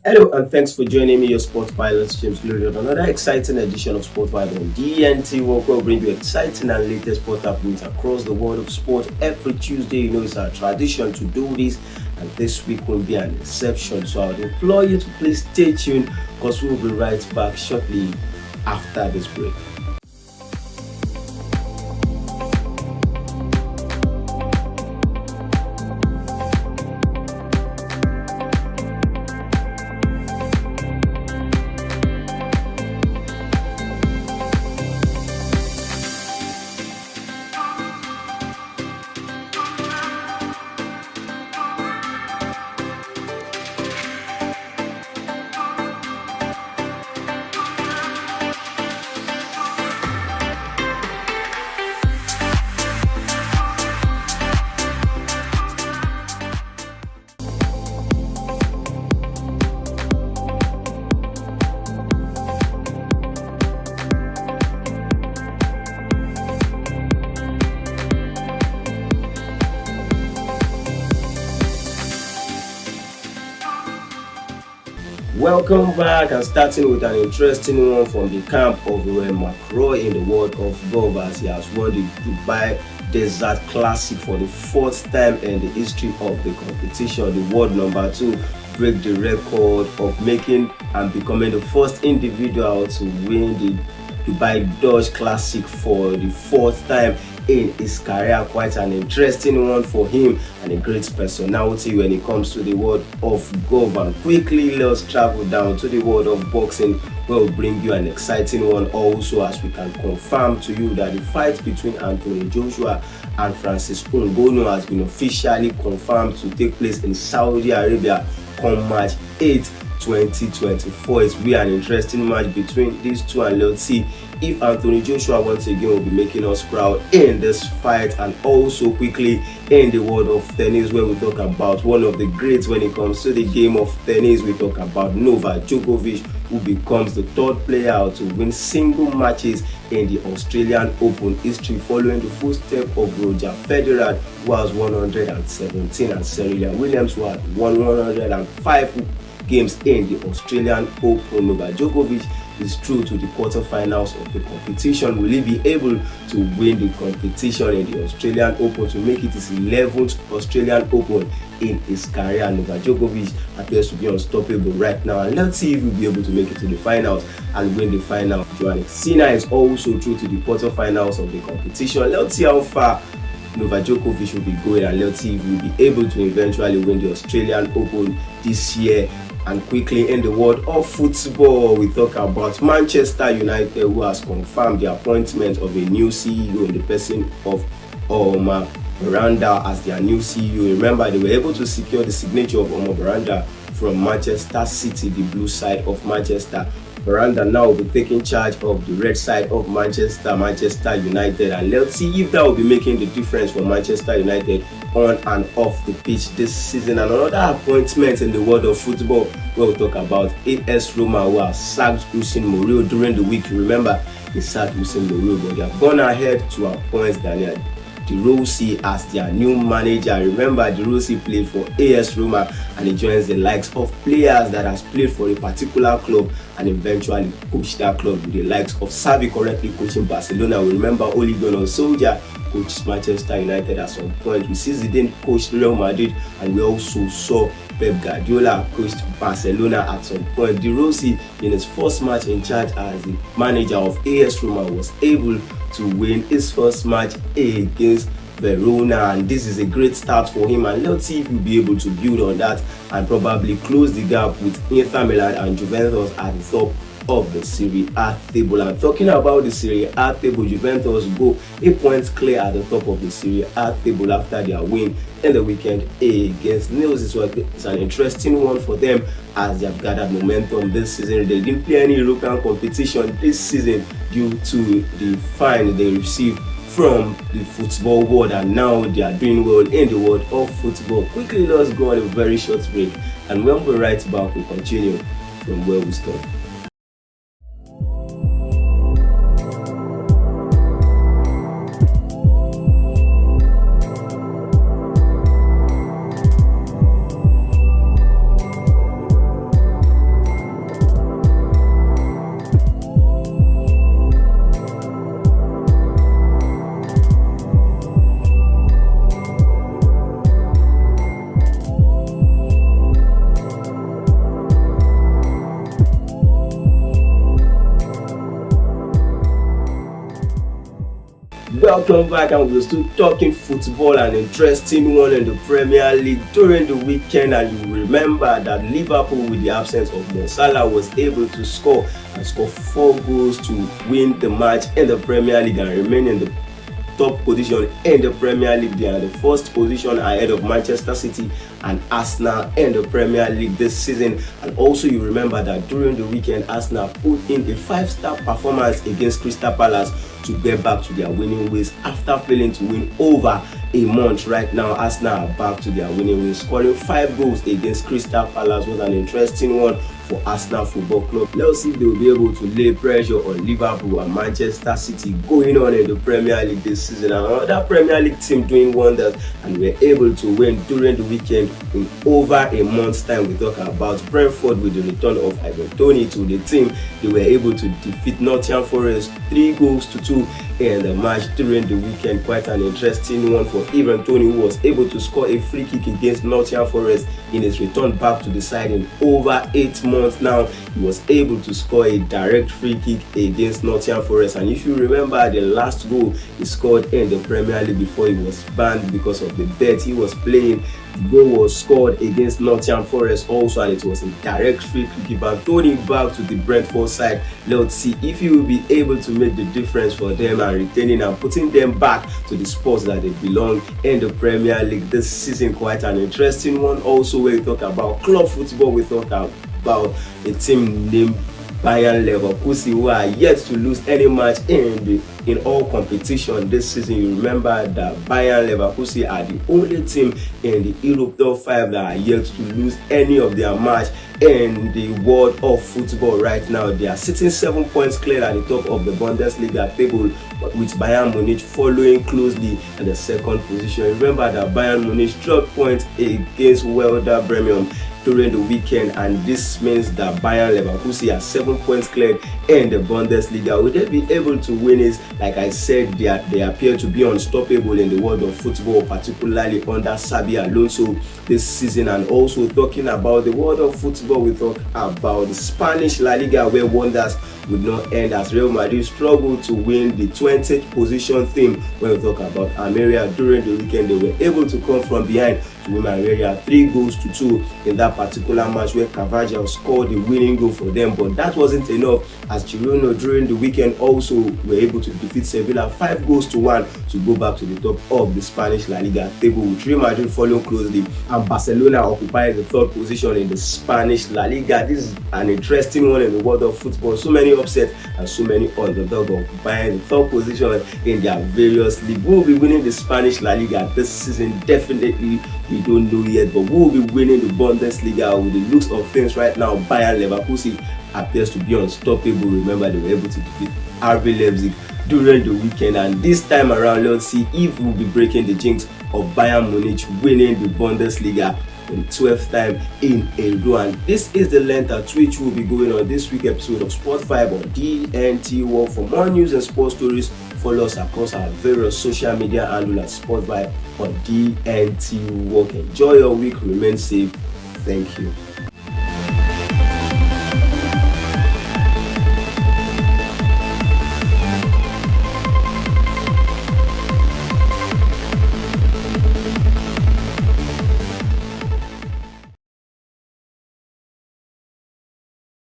Hello and thanks for joining me, your sports pilot James Glory, on another exciting edition of Sport Vibe on DNT. We'll bring you exciting and latest sport happenings across the world of sport every Tuesday. You know it's our tradition to do this, and this week won't be an exception. So I would implore you to please stay tuned because we'll be right back shortly after this break. Welcome back, and starting with an interesting one from the camp of Macron in the world of golf, as he has won the Dubai Desert Classic for the fourth time in the history of the competition. The world number 2 break the record of making and becoming the first individual to win the Dubai Dodge Classic for the fourth time in his career. Quite an interesting one for him and a great personality when it comes to the world of golf. And quickly, let's travel down to the world of boxing, where we'll bring you an exciting one also, as we can confirm to you that the fight between Anthony Joshua and Francis Ngannou has been officially confirmed to take place in Saudi Arabia come March 8th, 2024. It will be an interesting match between these two, and let's see if Anthony Joshua once again will be making us proud in this fight. And also quickly, in the world of tennis, where we talk about one of the greats when it comes to the game of tennis, we talk about Novak Djokovic, who becomes the third player to win single matches in the Australian Open history, following the footsteps of Roger Federer, who has 117, and Serena Williams, who had won 105 games in the Australian Open. Novak Djokovic is through to the quarterfinals of the competition. Will he be able to win the competition in the Australian Open to make it his 11th Australian Open in his career? Novak Djokovic appears to be unstoppable right now, and let's see if he'll be able to make it to the finals and win the final. Joanne Cena is also through to the quarterfinals of the competition. Let's see how far Novak Djokovic will be going, and let's see if he will be able to eventually win the Australian Open this year. And quickly, in the world of football, we talk about Manchester United, who has confirmed the appointment of a new CEO in the person of Omar Miranda as their new CEO. Remember, they were able to secure the signature of Omar Miranda from Manchester City, the blue side of Manchester. Miranda now will be taking charge of the red side of Manchester United, and let's see if that will be making the difference for Manchester United on and off the pitch this season. And another appointment in the world of football, we'll talk about AS Roma, who have sacked Lucien Moura during the week. Remember, they sacked Lucien Moura, but they have gone ahead to appoint Daniel De Rossi as their new manager. Remember, De Rossi played for AS Roma, and he joins the likes of players that has played for a particular club and eventually coached that club, with the likes of Xavi currently coaching Barcelona. We remember Ole Gunnar Solskjaer coached Manchester United at some point. We see Zidane coached Real Madrid, and we also saw Pep Guardiola coached Barcelona at some point. De Rossi, in his first match in charge as the manager of AS Roma, was able to win his first match against Verona, and this is a great start for him. And let's see if he'll be able to build on that and probably close the gap with Inter Milan and Juventus at the top of the Serie A table. And talking about the Serie A table, Juventus go 8 points clear at the top of the Serie A table after their win in the weekend against Nice. It's an interesting one for them, as they have gathered momentum this season. They didn't play any European competition this season due to the fine they received from the football world, and now they are doing well in the world of football. Quickly, let's go on a very short break, and when we're right back, we continue from where we stopped. Welcome back, and we're still talking football, an interesting one in the Premier League during the weekend. And you remember that Liverpool, with the absence of Mo Salah, was able to score 4 goals to win the match in the Premier League and remain in the top position in the Premier League. They are the first position ahead of Manchester City and Arsenal in the Premier League this season. And also, you remember that during the weekend, Arsenal put in a 5-star performance against Crystal Palace to get back to their winning ways after failing to win over a month. Right now, Arsenal are back to their winning ways, scoring 5 goals against Crystal Palace. Was an interesting one for Arsenal Football Club. Let's see if they will be able to lay pressure on Liverpool and Manchester City going on in the Premier League this season. Another Premier League team doing wonders, and were able to win during the weekend in over a month's time. We talk about Brentford with the return of Ivan Toney to the team. They were able to defeat Nottingham Forest 3 goals to 2 in the match during the weekend. Quite an interesting one for Ivan Toney, who was able to score a free kick against Nottingham Forest in his return back to the side in over 8 months now. He was able to score a direct free kick against Nottingham Forest, and if you remember, the last goal he scored in the Premier League before he was banned because of the bet he was playing, the goal was scored against Nottingham Forest also, and it was a direct free kick. Ivan Toney back to the Brentford side. Let's see if he will be able to make the difference for them and retaining and putting them back to the spots that they belong in the Premier League this season. Quite an interesting one. Also, when we talk about club football, we talk about a team named Bayern Leverkusen, who are yet to lose any match in all competition this season. You remember that Bayern Leverkusen are the only team in the Europe top 5 that are yet to lose any of their match in the world of football. Right now, they are sitting 7 points clear at the top of the Bundesliga table, with Bayern Munich following closely at the second position. Remember that Bayern Munich dropped points against Werder Bremen during the weekend, and this means that Bayern Leverkusen are 7 points cleared in the Bundesliga. Will they be able to win it? Like I said, they appear to be unstoppable in the world of football, particularly under Xabi Alonso this season. And also, talking about the world of football, we talk about the Spanish La Liga, where wonders would not end as Real Madrid struggled to win the 20th position theme. When we talk about Almeria during the weekend, they were able to come from behind to win Almeria 3 goals to 2 in that particular match, where Carvajal scored the winning goal for them. But that wasn't enough, as Girona during the weekend also were able to defeat Sevilla 5 goals to 1 to go back to the top of the Spanish La Liga table, with Real Madrid following closely and Barcelona occupying the 3rd position in the Spanish La Liga. This is an interesting one in the world of football. So many upsets and so many underdogs occupying the 3rd position in their various leagues. Who will be winning the Spanish La Liga this season? Definitely, we don't know yet, but who will be winning the Bundesliga? With the looks of things right now, Bayern Leverkusen appears to be unstoppable. Remember, they were able to defeat RB Leipzig during the weekend, and this time around, let's see if we'll be breaking the jinx of Bayern Munich winning the Bundesliga for the 12th time in a row. And this is the length at which we'll be going on this week's episode of Sport 5 on DNT World. For more news and sports stories, follow us across our various social media handles at Sport 5 on DNT World. Enjoy your week, remain safe. Thank you.